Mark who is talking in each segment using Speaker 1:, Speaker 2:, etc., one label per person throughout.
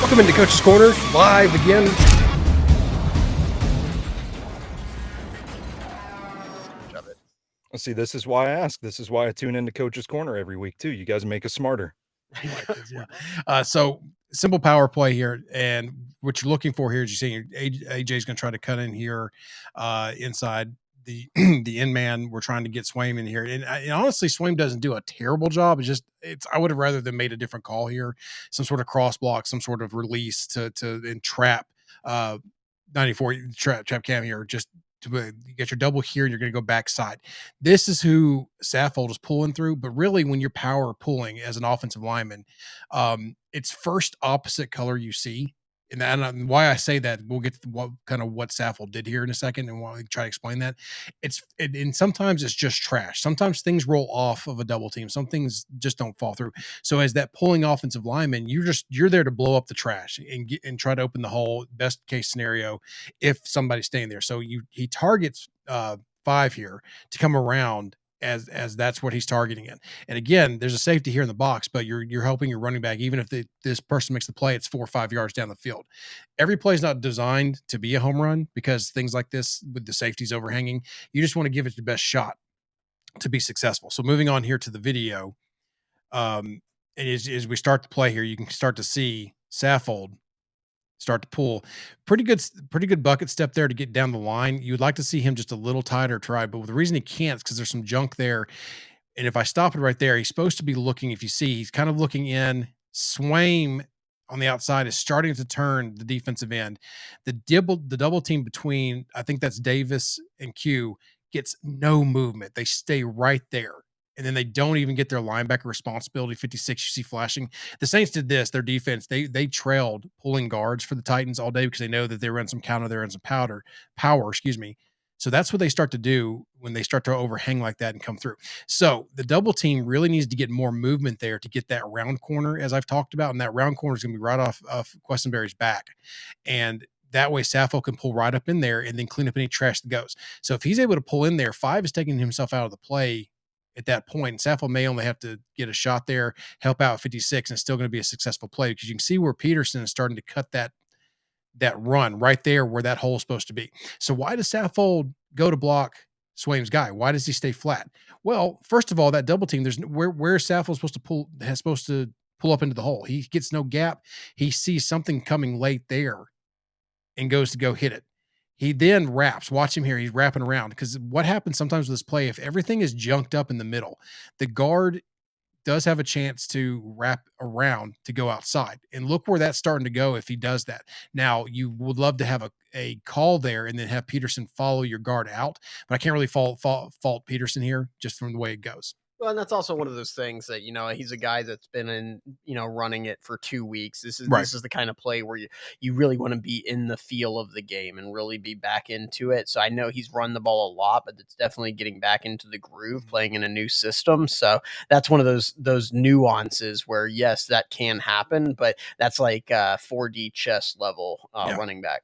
Speaker 1: Welcome into Coach's Corner, live again.
Speaker 2: See, this is why I ask. This is why I tune into Coach's Corner every week too. You guys make us smarter.
Speaker 1: I like this, yeah. So simple power play here, and what you're looking for here is you're seeing AJ's going to try to cut in here inside the the end man. We're trying to get Swaim in here, and honestly, Swaim doesn't do a terrible job. It's I would have rather than made a different call here, some sort of cross block, some sort of release to entrap 94 trap cam here, just to you get your double here and you're going to go backside. This is who Saffold is pulling through, but really when you're power pulling as an offensive lineman, it's first opposite color you see. And why I say that, we'll get to what Saffold did here in a second, and we'll try to explain that. And sometimes it's just trash. Sometimes things roll off of a double team. Some things just don't fall through. So as that pulling offensive lineman, you're there to blow up the trash and try to open the hole. Best case scenario, if somebody's staying there. So he targets 5 here to come around as that's what he's targeting it. And again, there's a safety here in the box, but you're helping your running back. Even if this person makes the play, it's 4 or 5 yards down the field. Every play is not designed to be a home run, because things like this with the safeties overhanging, you just want to give it the best shot to be successful. So moving on here to the video, and as we start to play here, you can start to see Saffold start to pull. Pretty good bucket step there to get down the line. You would like to see him just a little tighter try, but the reason he can't is because there's some junk there. And if I stop it right there, he's supposed to be looking, if you see, he's kind of looking in. Swaim on the outside is starting to turn the defensive end. The double team between, I think that's Davis and Q, gets no movement. They stay right there. And then they don't even get their linebacker responsibility. 56, you see flashing. The Saints did this. Their defense, they trailed pulling guards for the Titans all day because they know that they run some counter there and some power, excuse me. So that's what they start to do when they start to overhang like that and come through. So the double team really needs to get more movement there to get that round corner, as I've talked about. And that round corner is going to be right off of Questenberry's back. And that way Sappho can pull right up in there and then clean up any trash that goes. So if he's able to pull in there, 5 is taking himself out of the play at that point. And Saffold may only have to get a shot there, help out 56, and it's still going to be a successful play, because you can see where Peterson is starting to cut that run right there where that hole is supposed to be. So why does Saffold go to block Swaim's guy? Why does he stay flat? Well, first of all, that double team, there's where Saffold supposed to pull up into the hole. He gets no gap. He sees something coming late there and goes to go hit it. He then wraps. Watch him here. He's wrapping around, because what happens sometimes with this play, if everything is junked up in the middle, the guard does have a chance to wrap around to go outside. And look where that's starting to go if he does that. Now, you would love to have a call there and then have Peterson follow your guard out, but I can't really fault Peterson here just from the way it goes.
Speaker 3: Well, and that's also one of those things that, he's a guy that's been in, running it for 2 weeks. This is the kind of play where you really want to be in the feel of the game and really be back into it. So I know he's run the ball a lot, but it's definitely getting back into the groove, playing in a new system. So that's one of those nuances where, yes, that can happen, but that's like 4D chess level running back.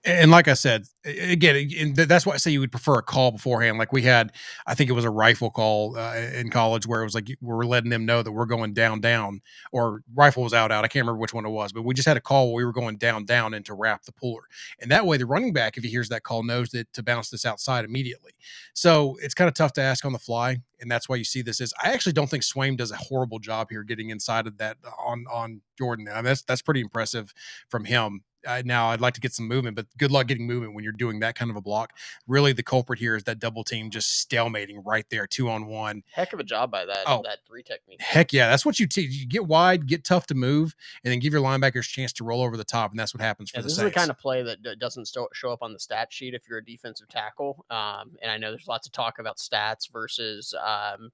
Speaker 1: And like I said, again, that's why I say you would prefer a call beforehand. Like we had, I think it was a rifle call in college where it was like we're letting them know that we're going down, or rifle was out. I can't remember which one it was, but we just had a call where we were going down and to wrap the puller. And that way the running back, if he hears that call, knows that to bounce this outside immediately. So it's kind of tough to ask on the fly. And that's why you see this. I actually don't think Swaim does a horrible job here getting inside of that on Jordan. I mean, that's pretty impressive from him. Now I'd like to get some movement, but good luck getting movement when you're doing that kind of a block. Really, the culprit here is that double team just stalemating right there, 2-on-1.
Speaker 3: Heck of a job by that 3 technique.
Speaker 1: Heck yeah, that's what you teach. You get wide, get tough to move, and then give your linebackers a chance to roll over the top, and that's what happens for the Saints.
Speaker 3: This is the kind of play that doesn't show up on the stat sheet if you're a defensive tackle. And I know there's lots of talk about stats versus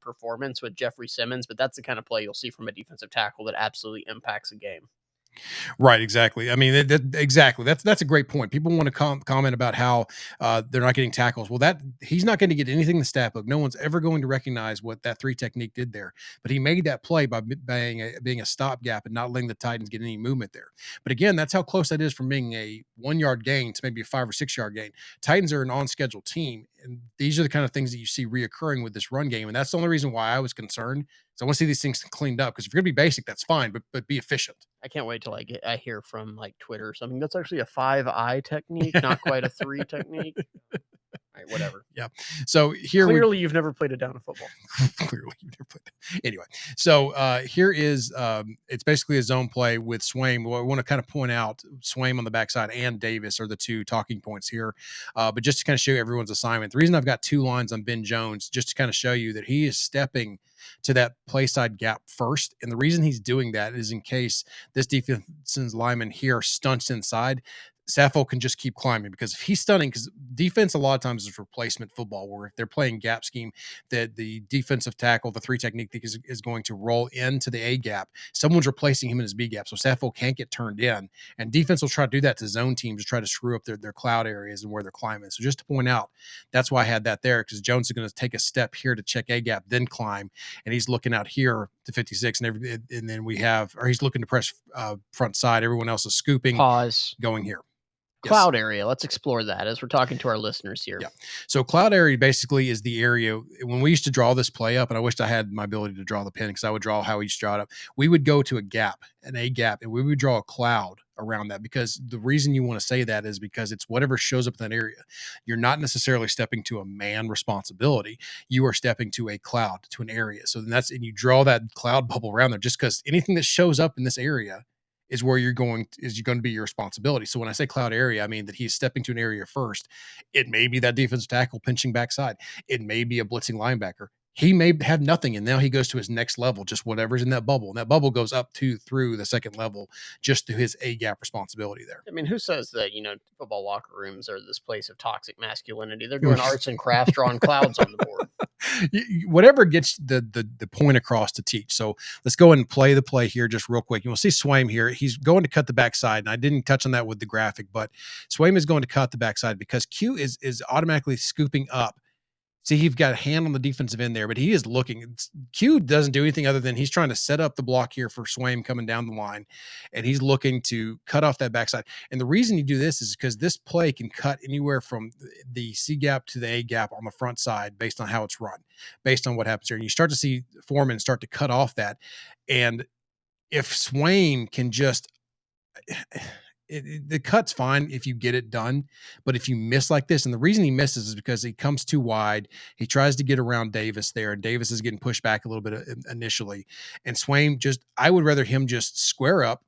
Speaker 3: performance with Jeffrey Simmons, but that's the kind of play you'll see from a defensive tackle that absolutely impacts a game.
Speaker 1: Right, exactly. I mean, exactly. That's a great point. People want to comment about how they're not getting tackles. Well, that he's not going to get anything in the stat book. No one's ever going to recognize what that 3 technique did there. But he made that play by being a stopgap and not letting the Titans get any movement there. But again, that's how close that is from being a 1-yard gain to maybe a 5 or 6 yard gain. Titans are an on-schedule team, and these are the kind of things that you see reoccurring with this run game. And that's the only reason why I was concerned. So I want to see these things cleaned up, because if you're going to be basic, that's fine, but be efficient.
Speaker 3: I can't wait till I I hear from like Twitter or something. That's actually a 5-eye technique, not quite a 3 technique. Right, whatever.
Speaker 1: Yeah. So here
Speaker 3: Clearly, you've never played a down of football.
Speaker 1: clearly you never played anyway. So here is it's basically a zone play with Swaim. Well, I want to kind of point out Swaim on the backside and Davis are the two talking points here. But just to kind of show you everyone's assignment, the reason I've got 2 lines on Ben Jones, just to kind of show you that he is stepping to that play side gap first. And the reason he's doing that is in case this defensive lineman here stunts inside, Saffold can just keep climbing, because if he's stunning, because defense a lot of times is replacement football, where if they're playing gap scheme, that the defensive tackle, the 3 technique is going to roll into the A gap. Someone's replacing him in his B gap, so Saffold can't get turned in. And defense will try to do that to zone teams to try to screw up their cloud areas and where they're climbing. So just to point out, that's why I had that there, because Jones is going to take a step here to check A gap, then climb, and he's looking out here to 56, and then we have, or he's looking to press front side. Everyone else is scooping,
Speaker 3: Pause.
Speaker 1: going here.
Speaker 3: Cloud area. Let's explore that as we're talking to our listeners here.
Speaker 1: Yeah. So cloud area basically is the area when we used to draw this play up, and I wished I had my ability to draw the pin, because I would draw how we used to draw it up. We would go to a gap, an A gap, and we would draw a cloud around that, because the reason you want to say that is because it's whatever shows up in that area. You're not necessarily stepping to a man responsibility. You are stepping to a cloud, to an area. So and you draw that cloud bubble around there, just because anything that shows up in this area is where you're going to be your responsibility. So when I say cloud area, I mean that he's stepping to an area first. It may be that defensive tackle pinching backside. It may be a blitzing linebacker. He may have nothing, and now he goes to his next level, just whatever's in that bubble. And that bubble goes up through the second level, just to his A gap responsibility there.
Speaker 3: I mean, who says that, football locker rooms are this place of toxic masculinity? They're doing arts and crafts, drawing clouds on the board.
Speaker 1: Whatever gets the point across to teach. So let's go and play the play here just real quick. You'll see Swaim here. He's going to cut the backside, and I didn't touch on that with the graphic, but Swaim is going to cut the backside because Q is automatically scooping up. See, you've got a hand on the defensive end there, but he is looking. Q doesn't do anything other than he's trying to set up the block here for Swaim coming down the line, and he's looking to cut off that backside. And the reason you do this is because this play can cut anywhere from the C gap to the A gap on the front side based on how it's run, based on what happens here. And you start to see Foreman start to cut off that. And if Swaim can just the cut's fine if you get it done, but if you miss like this, and the reason he misses is because he comes too wide. He tries to get around Davis there, and Davis is getting pushed back a little bit initially. And Swaim I would rather him just square up,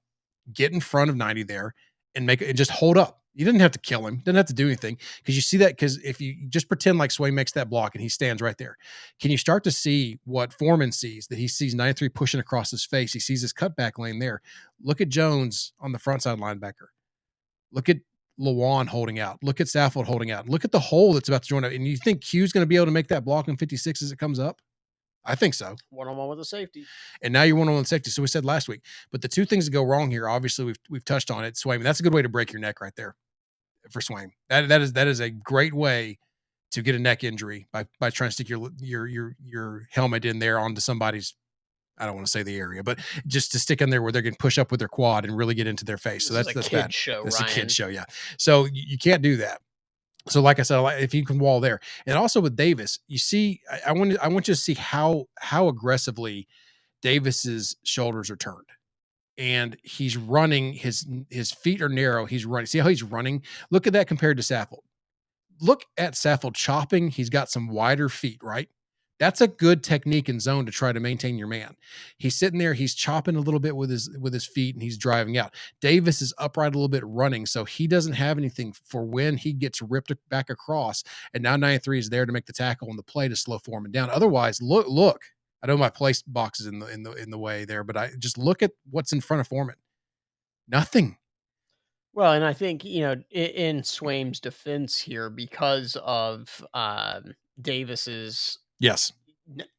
Speaker 1: get in front of 90 there, and just hold up. You didn't have to kill him. Didn't have to do anything, because you see that, because if you just pretend like Swaim makes that block and he stands right there, can you start to see what Foreman sees? That he sees 93 pushing across his face. He sees his cutback lane there. Look at Jones on the front side linebacker. Look at Lewan holding out. Look at Saffold holding out. Look at the hole that's about to join up. And you think Q's going to be able to make that block in 56 as it comes up? I think so.
Speaker 3: One-on-one with a safety.
Speaker 1: And now you're one-on-one safety. So we said last week. But the two things that go wrong here, obviously we've touched on it. Swaim, that's a good way to break your neck right there for Swaim. That is a great way to get a neck injury by trying to stick your helmet in there onto somebody's, I don't want to say the area, but just to stick in there where they're going to push up with their quad and really get into their face. So that's bad. It's a kid show, yeah. So you can't do that. So like I said, if you can wall there, and also with Davis, you see, I want you to see how aggressively Davis's shoulders are turned, and he's running. His feet are narrow. He's running. See how he's running? Look at that compared to Saffold. Look at Saffold chopping. He's got some wider feet, right? That's a good technique in zone to try to maintain your man. He's sitting there, he's chopping a little bit with his feet, and he's driving out. Davis is upright a little bit running, so he doesn't have anything for when he gets ripped back across. And now 93 is there to make the tackle on the play to slow Foreman down. Otherwise, look. I know my place box is in the way there, but I just look at what's in front of Foreman. Nothing.
Speaker 3: Well, and I think, in Swaim's defense here, because of Davis's
Speaker 1: Yes.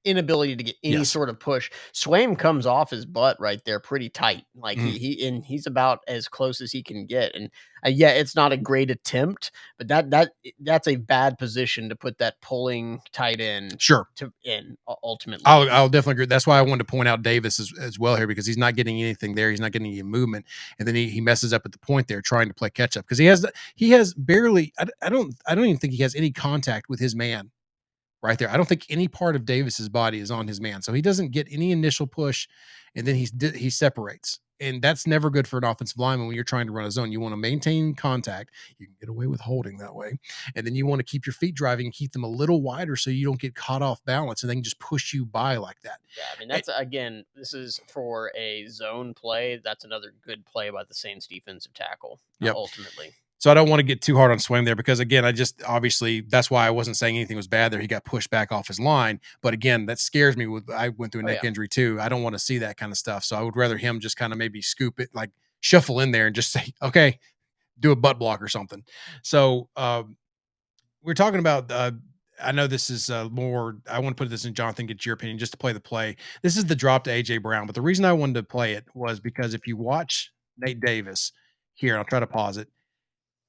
Speaker 3: inability to get any sort of push, Swaim comes off his butt right there pretty tight. Like he's about as close as he can get. And it's not a great attempt, but that's a bad position to put that pulling tight end ultimately.
Speaker 1: I'll definitely agree. That's why I wanted to point out Davis as well here, because he's not getting anything there. He's not getting any movement. And then he messes up at the point there trying to play catch up, because he has barely, I don't even think he has any contact with his man right there. I don't think any part of Davis's body is on his man, so he doesn't get any initial push, and then he separates, and that's never good for an offensive lineman when you're trying to run a zone. You want to maintain contact. You can get away with holding that way, and then you want to keep your feet driving and keep them a little wider so you don't get caught off balance, and they can just push you by like that.
Speaker 3: Yeah, I mean that's again, this is for a zone play. That's another good play by the Saints defensive tackle.
Speaker 1: Yep.
Speaker 3: Ultimately.
Speaker 1: So I don't want to get too hard on Swaim there because again, obviously that's why I wasn't saying anything was bad there. He got pushed back off his line, but again, that scares me. I went through a neck injury too. I don't want to see that kind of stuff. So I would rather him just kind of maybe scoop it, like shuffle in there and just say, okay, do a butt block or something. So we're talking about. I know this is more. I want to put this in, Jonathan. Get your opinion just to play the play. This is the drop to AJ Brown, but the reason I wanted to play it was because if you watch Nate Davis here, and I'll try to pause it.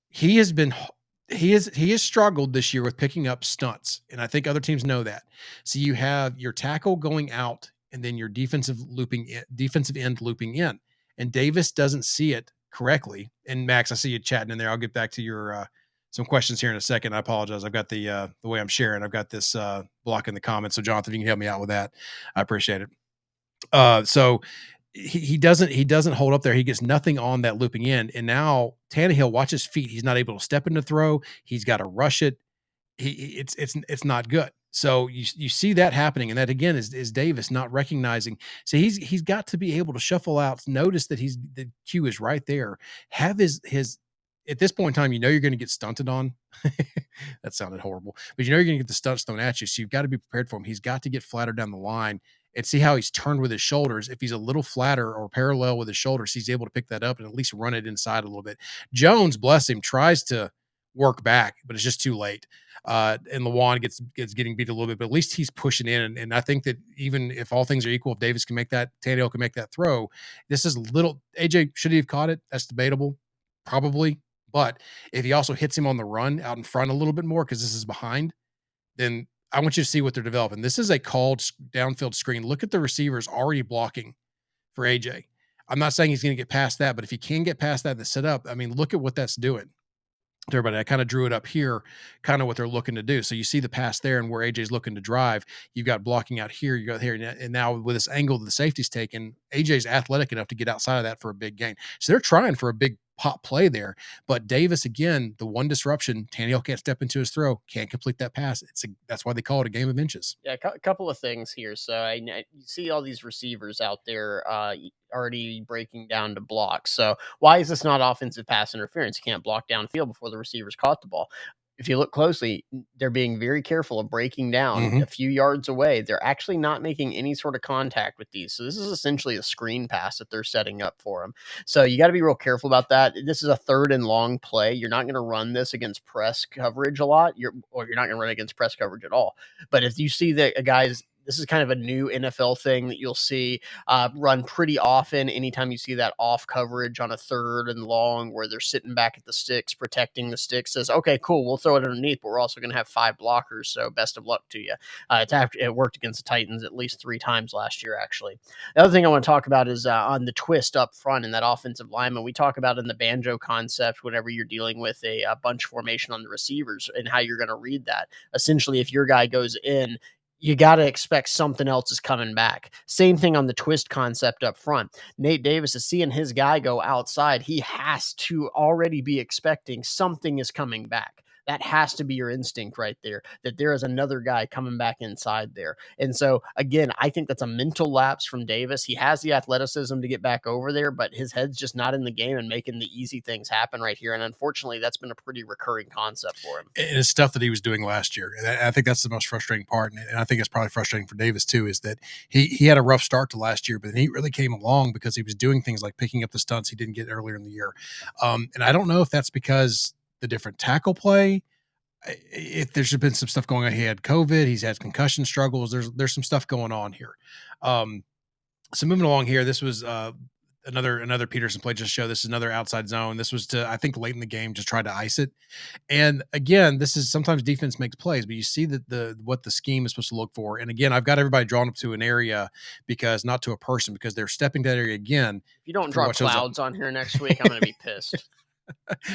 Speaker 1: He has struggled this year with picking up stunts, and I think other teams know that. So you have your tackle going out, and then your defensive end looping in, and Davis doesn't see it correctly. And Max, I see you chatting in there. I'll get back to your some questions here in a second. I apologize. I've got the way I'm sharing. I've got this block in the comments. So Jonathan, if you can help me out with that, I appreciate it. So he doesn't hold up there. He gets nothing on that looping in. And now Tannehill, watch his feet. He's not able to step into throw. He's got to rush it. It's not good. So you see that happening. And that again is Davis not recognizing. So he's got to be able to shuffle out, notice that the cue is right there. Have his at this point in time, you're going to get stunted on. That sounded horrible, but you're going to get the stunts thrown at you. So you've got to be prepared for him. He's got to get flatter down the line and see how he's turned with his shoulders. If he's a little flatter or parallel with his shoulders, he's able to pick that up and at least run it inside a little bit. Jones, bless him, tries to work back, but it's just too late. And Lewan gets getting beat a little bit, but at least he's pushing in. And I think that even if all things are equal, if Davis can make that, Tannehill can make that throw. This is little. AJ, should he have caught it? That's debatable, probably. But if he also hits him on the run out in front a little bit more, because this is behind, then I want you to see what they're developing. This is a called downfield screen. Look at the receivers already blocking for AJ. I'm not saying he's going to get past that, but if he can get past that, the setup, I mean, look at what that's doing to everybody. I kind of drew it up here, kind of what they're looking to do. So you see the pass there and where AJ's looking to drive. You've got blocking out here, you got here, and now with this angle that the safety's taken, AJ's athletic enough to get outside of that for a big gain. So they're trying for a big pop play there, but Davis, again, the one disruption, Tannehill can't step into his throw, can't complete that pass. That's why they call it a game of inches.
Speaker 3: Yeah, a couple of things here. So you see all these receivers out there already breaking down to block. So why is this not offensive pass interference? You can't block downfield before the receivers caught the ball. If you look closely, they're being very careful of breaking down a few yards away. They're actually not making any sort of contact with these. So this is essentially a screen pass that they're setting up for them. So you got to be real careful about that. This is a 3rd and long play. You're not going to run this against press coverage a lot, you're not going to run against press coverage at all. But if you see that a guy's, this is kind of a new NFL thing that you'll see run pretty often. Anytime you see that off coverage on a 3rd and long where they're sitting back at the sticks, protecting the sticks, says, okay, cool, we'll throw it underneath, but we're also going to have 5 blockers. So best of luck to you. It worked against the Titans at least 3 times last year, actually. The other thing I want to talk about is on the twist up front in that offensive lineman. We talk about in the banjo concept, whenever you're dealing with a bunch formation on the receivers and how you're going to read that. Essentially, if your guy goes in, you got to expect something else is coming back. Same thing on the twist concept up front. Nate Davis is seeing his guy go outside. He has to already be expecting something is coming back. That has to be your instinct right there, that there is another guy coming back inside there. And so, again, I think that's a mental lapse from Davis. He has the athleticism to get back over there, but his head's just not in the game and making the easy things happen right here. And unfortunately, that's been a pretty recurring concept for him.
Speaker 1: And it's stuff that he was doing last year. And I think that's the most frustrating part. And I think it's probably frustrating for Davis too, is that he had a rough start to last year, but then he really came along because he was doing things like picking up the stunts he didn't get earlier in the year. And I don't know if that's because the different tackle play, if there's been some stuff going on. He had COVID, he's had concussion struggles. There's some stuff going on here. So moving along here, this was another Peterson play just to show this is another outside zone. This was to, I think, late in the game, just try to ice it. And again, this is sometimes defense makes plays, but you see that what the scheme is supposed to look for. And again, I've got everybody drawn up to an area not to a person, because they're stepping to that area again.
Speaker 3: If you don't draw clouds on here next week, I'm going to be pissed.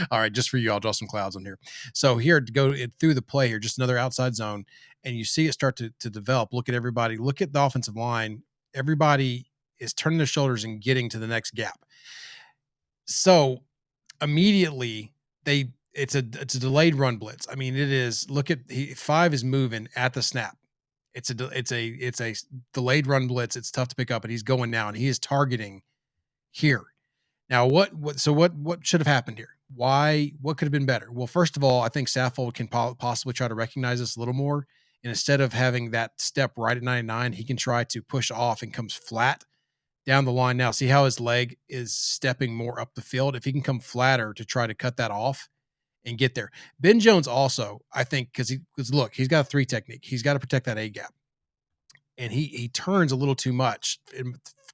Speaker 1: All right, just for you, I'll draw some clouds on here. So here to go through the play here, just another outside zone, and you see it start to develop. Look at everybody. Look at the offensive line. Everybody is turning their shoulders and getting to the next gap. So immediately it's a delayed run blitz. I mean, it is. Look at 5 is moving at the snap. It's a delayed run blitz. It's tough to pick up, and he's going now, and he is targeting here. Now, what should have happened here? What could have been better? Well, first of all, I think Saffold can possibly try to recognize this a little more. And instead of having that step right at 99, he can try to push off and comes flat down the line. Now, see how his leg is stepping more up the field? If he can come flatter to try to cut that off and get there. Ben Jones also, I think, because look, he's got a 3 technique. He's got to protect that A gap. And he turns a little too much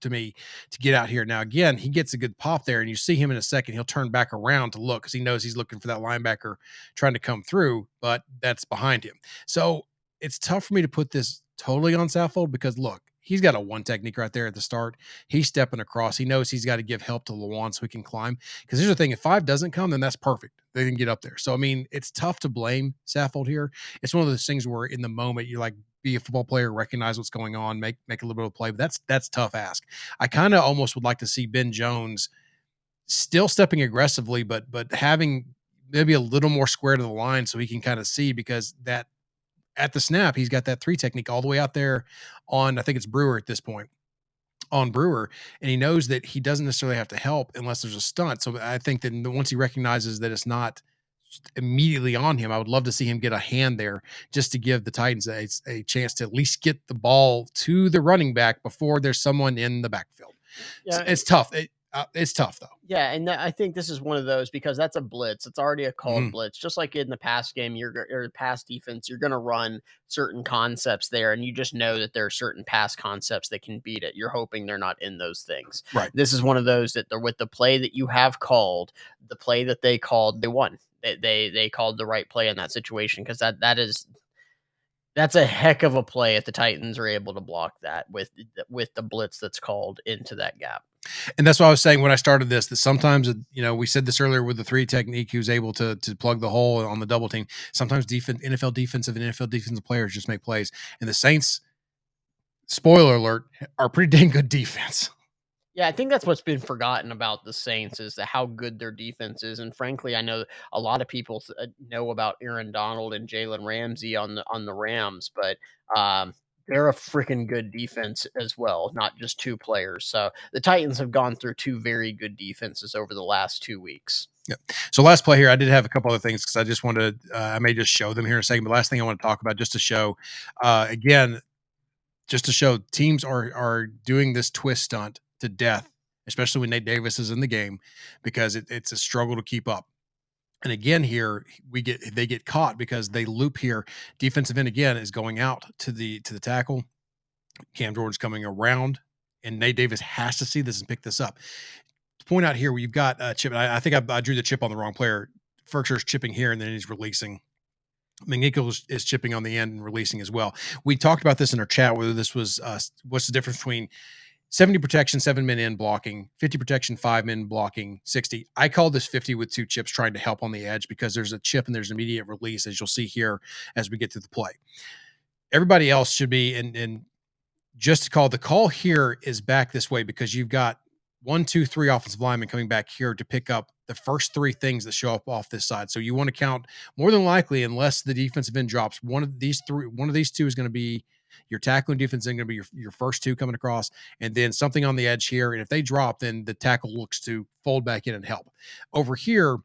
Speaker 1: to me to get out here. Now, again, he gets a good pop there, and you see him in a second. He'll turn back around to look because he knows he's looking for that linebacker trying to come through, but that's behind him. So it's tough for me to put this totally on Saffold because, look, he's got a 1 technique right there at the start. He's stepping across. He knows he's got to give help to Lewan so he can climb. Because here's the thing, if 5 doesn't come, then that's perfect. They can get up there. So, I mean, it's tough to blame Saffold here. It's one of those things where in the moment you're like, be a football player, recognize what's going on, make a little bit of play. But that's tough ask. I kind of almost would like to see Ben Jones still stepping aggressively, but having maybe a little more square to the line so he can kind of see, because that at the snap, he's got that 3 technique all the way out there on, I think it's Brewer at this point, on Brewer, and he knows that he doesn't necessarily have to help unless there's a stunt. So I think that once he recognizes that it's not immediately on him, I would love to see him get a hand there just to give the Titans a chance to at least get the ball to the running back before there's someone in the backfield.
Speaker 3: Yeah,
Speaker 1: It's tough. It's tough though.
Speaker 3: Yeah, and I think this is one of those because that's a blitz. It's already a called
Speaker 1: Mhm.
Speaker 3: blitz. Just like in the pass game, or pass defense, you're going to run certain concepts there, and you just know that there are certain pass concepts that can beat it. You're hoping they're not in those things.
Speaker 1: Right.
Speaker 3: This is one of those that they're with the play that you have called, the play that they called, they won. They called the right play in that situation because that's a heck of a play if the Titans are able to block that with the blitz that's called into that gap.
Speaker 1: And that's what I was saying when I started this, that sometimes, we said this earlier with the 3 technique, he was able to plug the hole on the double team. Sometimes NFL defensive and NFL defensive players just make plays. And the Saints, spoiler alert, are pretty dang good defense.
Speaker 3: Yeah, I think that's what's been forgotten about the Saints is how good their defense is. And frankly, I know a lot of people know about Aaron Donald and Jalen Ramsey on the Rams, but they're a freaking good defense as well, not just 2 players. So the Titans have gone through 2 very good defenses over the last 2 weeks.
Speaker 1: Yeah. So last play here, I did have a couple other things because I just wanted I may just show them here in a second. But last thing I want to talk about, just to show, again, just to show teams are doing this twist stunt to death, especially when Nate Davis is in the game, because it's a struggle to keep up. And again, here they get caught because they loop here. Defensive end again is going out to the tackle. Cam Jordan's coming around, and Nate Davis has to see this and pick this up. To point out here, where you've got chip. I think I drew the chip on the wrong player. Ferkshire's chipping here, and then he's releasing. McNichol is chipping on the end and releasing as well. We talked about this in our chat, whether this was what's the difference between 70 protection, 7 men in blocking, 50 protection, 5 men blocking, 60. I call this 50 with 2 chips trying to help on the edge because there's a chip and there's immediate release, as you'll see here as we get through the play. Everybody else should be, and just to call, the call here is back this way because you've got 1, 2, 3 offensive linemen coming back here to pick up the first 3 things that show up off this side. So you want to count more than likely, unless the defensive end drops, one of these 2 is going to be your tackle and defense is going to be your first 2 coming across, and then something on the edge here. And if they drop, then the tackle looks to fold back in and help. Over here,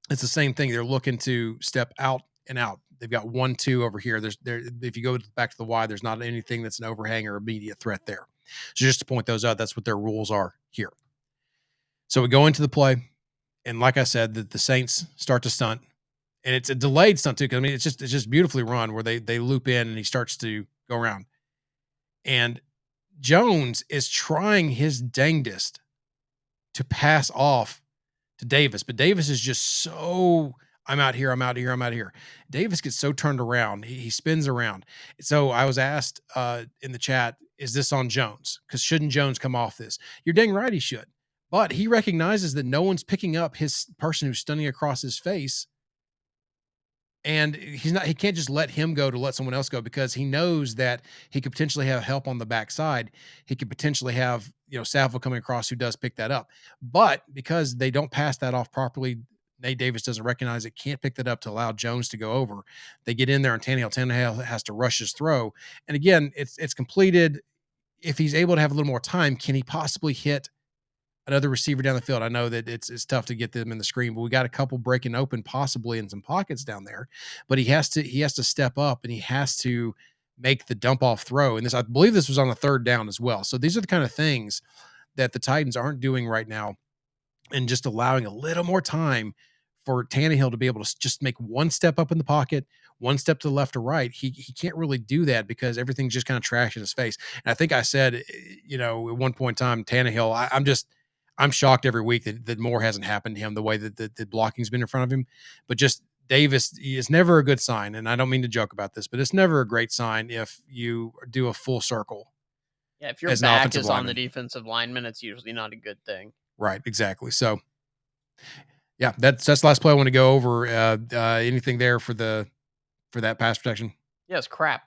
Speaker 1: it's the same thing. They're looking to step out and out. They've got 1, 2 over here. If you go back to the Y, there's not anything that's an overhang or immediate threat there. So just to point those out, that's what their rules are here. So we go into the play, and like I said, the Saints start to stunt, and it's a delayed stunt too. Because I mean, it's just beautifully run where they loop in and he starts to go around, and Jones is trying his dangest to pass off to Davis, but Davis is just so I'm out here, I'm out here, I'm out here. Davis gets so turned around, he spins around. So I was asked in the chat, is this on Jones? Because shouldn't Jones come off this? You're dang right he should. but he recognizes that no one's picking up his person who's stunning across his face. And he can't just let him go to let someone else go, because he knows that he could potentially have help on the backside. He could potentially have, Saville coming across who does pick that up. But because they don't pass that off properly, Nate Davis doesn't recognize it, can't pick that up to allow Jones to go over. They get in there and Tannehill has to rush his throw. And again, it's completed. If he's able to have a little more time, can he possibly hit another receiver down the field? I know that it's tough to get them in the screen, but we got a couple breaking open possibly in some pockets down there. But he has to step up, and he has to make the dump off throw. And I believe this was on a third down as well. So these are the kind of things that the Titans aren't doing right now, and just allowing a little more time for Tannehill to be able to just make one step up in the pocket, one step to the left or right. He can't really do that because everything's just kind of trash in his face. And I think I said, at one point in time, Tannehill, I'm shocked every week that more hasn't happened to him, the way that the blocking's been in front of him. But just Davis is never a good sign. And I don't mean to joke about this, but it's never a great sign if you do a full circle.
Speaker 3: Yeah, if your back is on the defensive lineman, it's usually not a good thing.
Speaker 1: Right, exactly. So, yeah, that's the last play I want to go over. Anything there for that pass protection?
Speaker 3: Yeah, it's crap.